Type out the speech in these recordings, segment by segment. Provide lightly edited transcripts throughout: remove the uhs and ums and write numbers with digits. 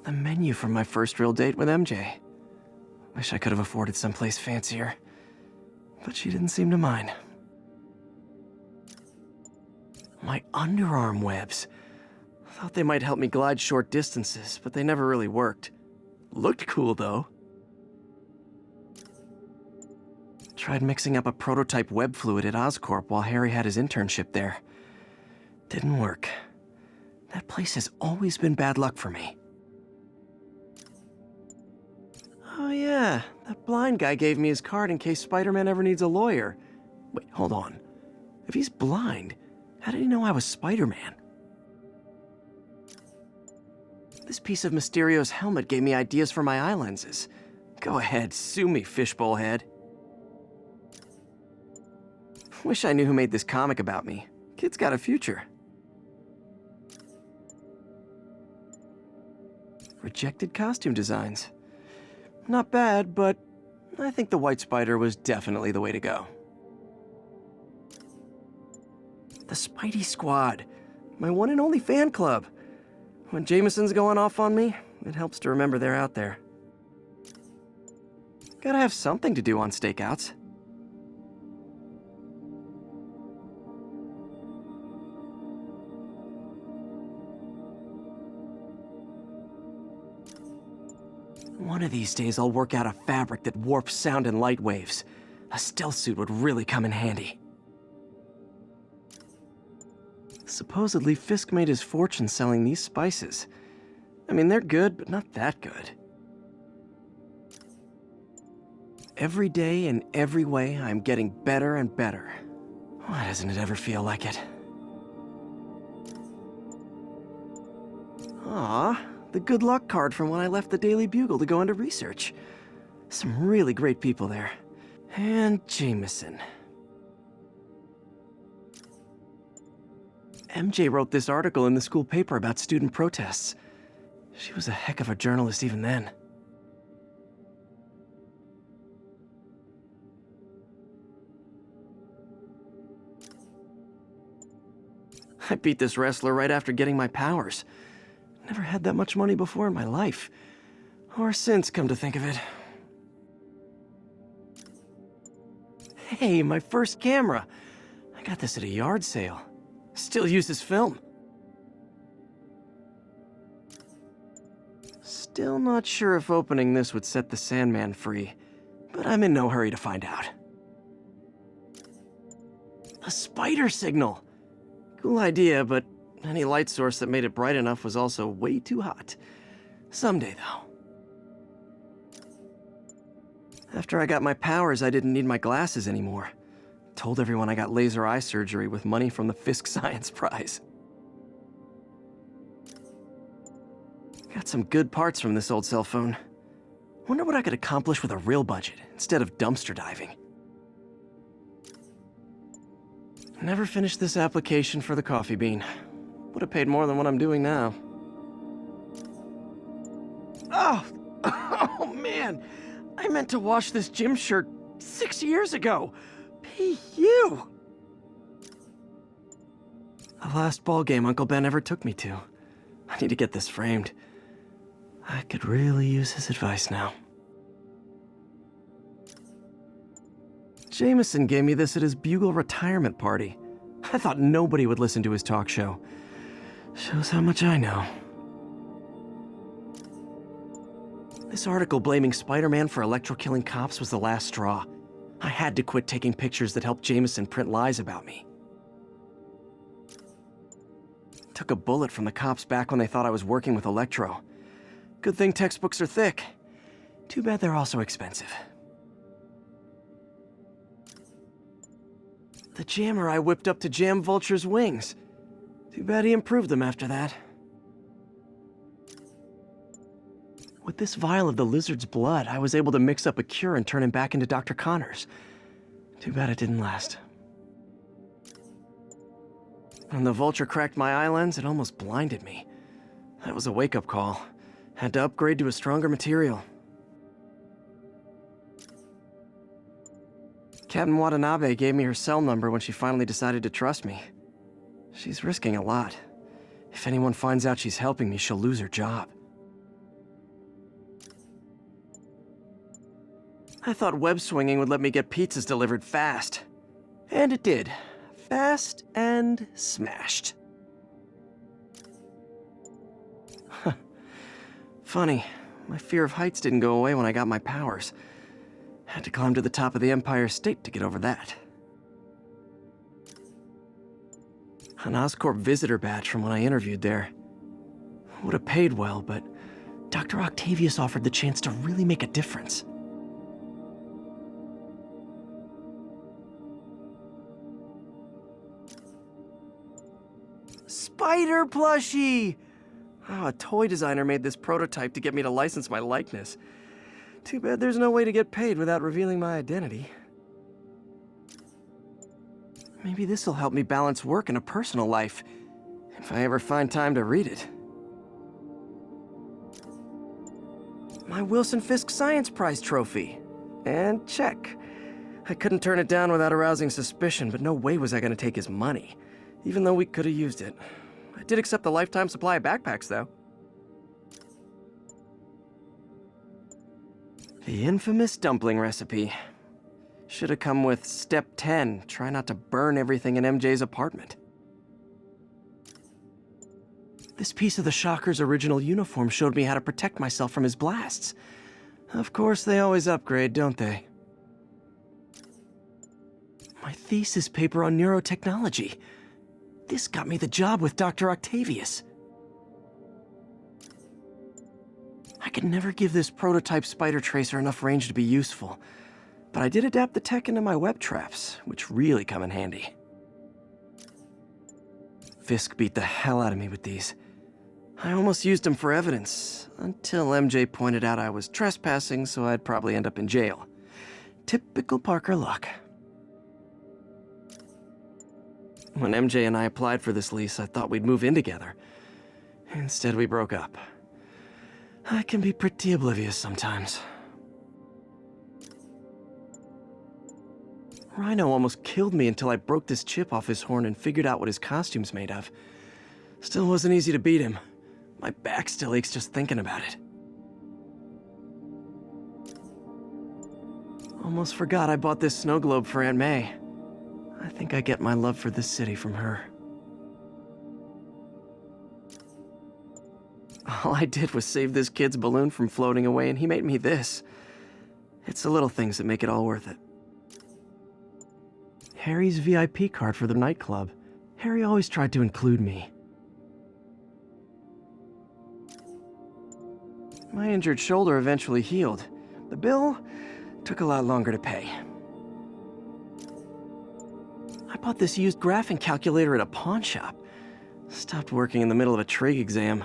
the menu from my first real date with MJ. Wish I could have afforded someplace fancier, but she didn't seem to mind. My underarm webs. Thought they might help me glide short distances, but they never really worked. Looked cool, though. Tried mixing up a prototype web fluid at Oscorp while Harry had his internship there. Didn't work. That place has always been bad luck for me. Oh yeah, that blind guy gave me his card in case Spider-Man ever needs a lawyer. Wait, hold on. If he's blind, how did he know I was Spider-Man? This piece of Mysterio's helmet gave me ideas for my eye lenses. Go ahead, sue me, fishbowl head. Wish I knew who made this comic about me. Kid's got a future. Rejected costume designs. Not bad, but I think the White Spider was definitely the way to go. The Spidey Squad. My one and only fan club. When Jameson's going off on me, it helps to remember they're out there. Gotta have something to do on stakeouts. One of these days I'll work out a fabric that warps sound and light waves. A stealth suit would really come in handy. Supposedly, Fisk made his fortune selling these spices. I mean, they're good, but not that good. Every day, in every way, I'm getting better and better. Why doesn't it ever feel like it? Ah, the good luck card from when I left the Daily Bugle to go into research. Some really great people there. And Jameson. MJ wrote this article in the school paper about student protests. She was a heck of a journalist even then. I beat this wrestler right after getting my powers. Never had that much money before in my life. Or since, come to think of it. Hey, my first camera. I got this at a yard sale. Still uses film. Still not sure if opening this would set the Sandman free, but I'm in no hurry to find out. A spider signal! Cool idea, but any light source that made it bright enough was also way too hot. Someday, though. After I got my powers, I didn't need my glasses anymore. Told everyone I got laser eye surgery with money from the Fisk Science Prize. Got some good parts from this old cell phone. Wonder what I could accomplish with a real budget instead of dumpster diving. Never finished this application for the coffee bean. Would have paid more than what I'm doing now. Oh! Oh man! I meant to wash this gym shirt 6 years ago! P.U. The last ball game Uncle Ben ever took me to. I need to get this framed. I could really use his advice now. Jameson gave me this at his Bugle retirement party. I thought nobody would listen to his talk show. Shows how much I know. This article blaming Spider-Man for electro-killing cops was the last straw. I had to quit taking pictures that helped Jameson print lies about me. Took a bullet from the cops back when they thought I was working with Electro. Good thing textbooks are thick. Too bad they're also expensive. The jammer I whipped up to jam Vulture's wings. Too bad he improved them after that. With this vial of the lizard's blood, I was able to mix up a cure and turn him back into Dr. Connors. Too bad it didn't last. When the Vulture cracked my eye lens, it almost blinded me. That was a wake-up call. Had to upgrade to a stronger material. Captain Watanabe gave me her cell number when she finally decided to trust me. She's risking a lot. If anyone finds out she's helping me, she'll lose her job. I thought web swinging would let me get pizzas delivered fast. And it did. Fast and smashed. Funny, my fear of heights didn't go away when I got my powers. Had to climb to the top of the Empire State to get over that. An Oscorp visitor badge from when I interviewed there. Would have paid well, but Dr. Octavius offered the chance to really make a difference. Spider plushie! Oh, a toy designer made this prototype to get me to license my likeness. Too bad there's no way to get paid without revealing my identity. Maybe this'll help me balance work and a personal life, if I ever find time to read it. My Wilson Fisk Science Prize trophy. And check. I couldn't turn it down without arousing suspicion, but no way was I gonna take his money, even though we could have used it. I did accept the lifetime supply of backpacks, though. The infamous dumpling recipe. Should have come with step 10, try not to burn everything in MJ's apartment. This piece of the Shocker's original uniform showed me how to protect myself from his blasts. Of course, they always upgrade, don't they? My thesis paper on neurotechnology. This got me the job with Dr. Octavius. I could never give this prototype spider tracer enough range to be useful, but I did adapt the tech into my web traps, which really come in handy. Fisk beat the hell out of me with these. I almost used them for evidence, until MJ pointed out I was trespassing, so I'd probably end up in jail. Typical Parker luck. When MJ and I applied for this lease, I thought we'd move in together. Instead, we broke up. I can be pretty oblivious sometimes. Rhino almost killed me until I broke this chip off his horn and figured out what his costume's made of. Still wasn't easy to beat him. My back still aches just thinking about it. Almost forgot I bought this snow globe for Aunt May. I think I get my love for this city from her. All I did was save this kid's balloon from floating away, and he made me this. It's the little things that make it all worth it. Harry's VIP card for the nightclub. Harry always tried to include me. My injured shoulder eventually healed. The bill took a lot longer to pay. I bought this used graphing calculator at a pawn shop. Stopped working in the middle of a trig exam.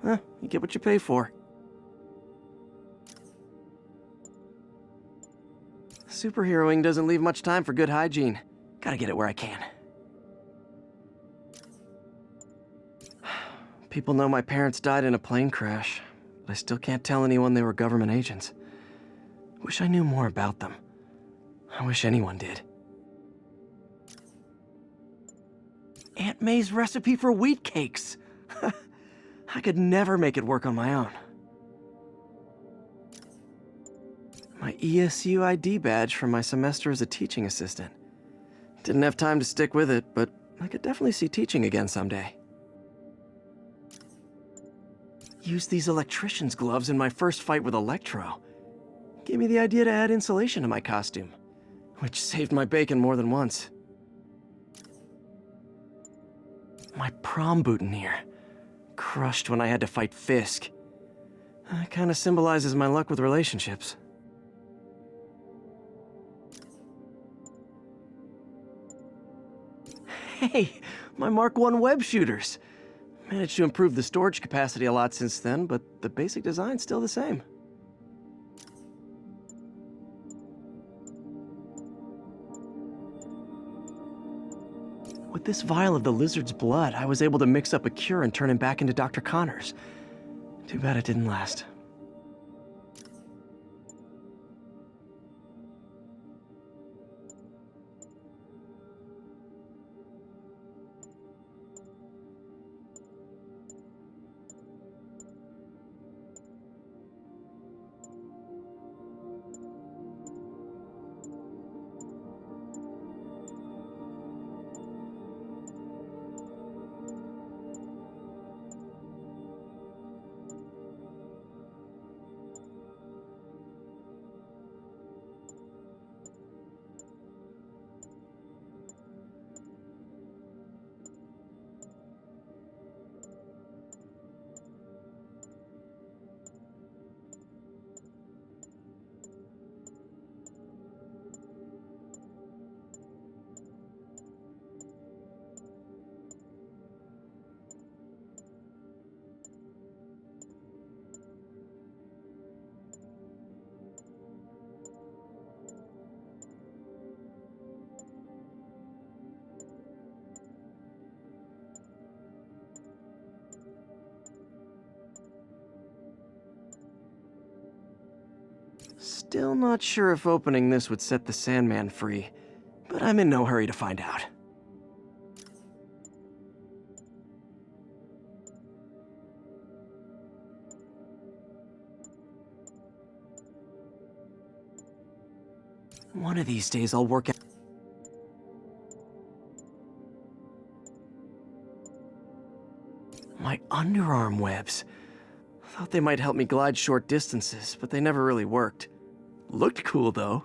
You get what you pay for. Superheroing doesn't leave much time for good hygiene. Gotta get it where I can. People know my parents died in a plane crash, but I still can't tell anyone they were government agents. Wish I knew more about them. I wish anyone did. Aunt May's recipe for wheat cakes! I could never make it work on my own. My ESU ID badge from my semester as a teaching assistant. Didn't have time to stick with it, but I could definitely see teaching again someday. Used these electrician's gloves in my first fight with Electro. Gave me the idea to add insulation to my costume, which saved my bacon more than once. My prom boutonniere. Crushed when I had to fight Fisk. Kinda symbolizes my luck with relationships. Hey, my Mark I web shooters. Managed to improve the storage capacity a lot since then, but the basic design's still the same. With this vial of the lizard's blood, I was able to mix up a cure and turn him back into Dr. Connors. Too bad it didn't last. Still not sure if opening this would set the Sandman free, but I'm in no hurry to find out. One of these days I'll work out. My underarm webs. Thought they might help me glide short distances, but they never really worked. Looked cool though.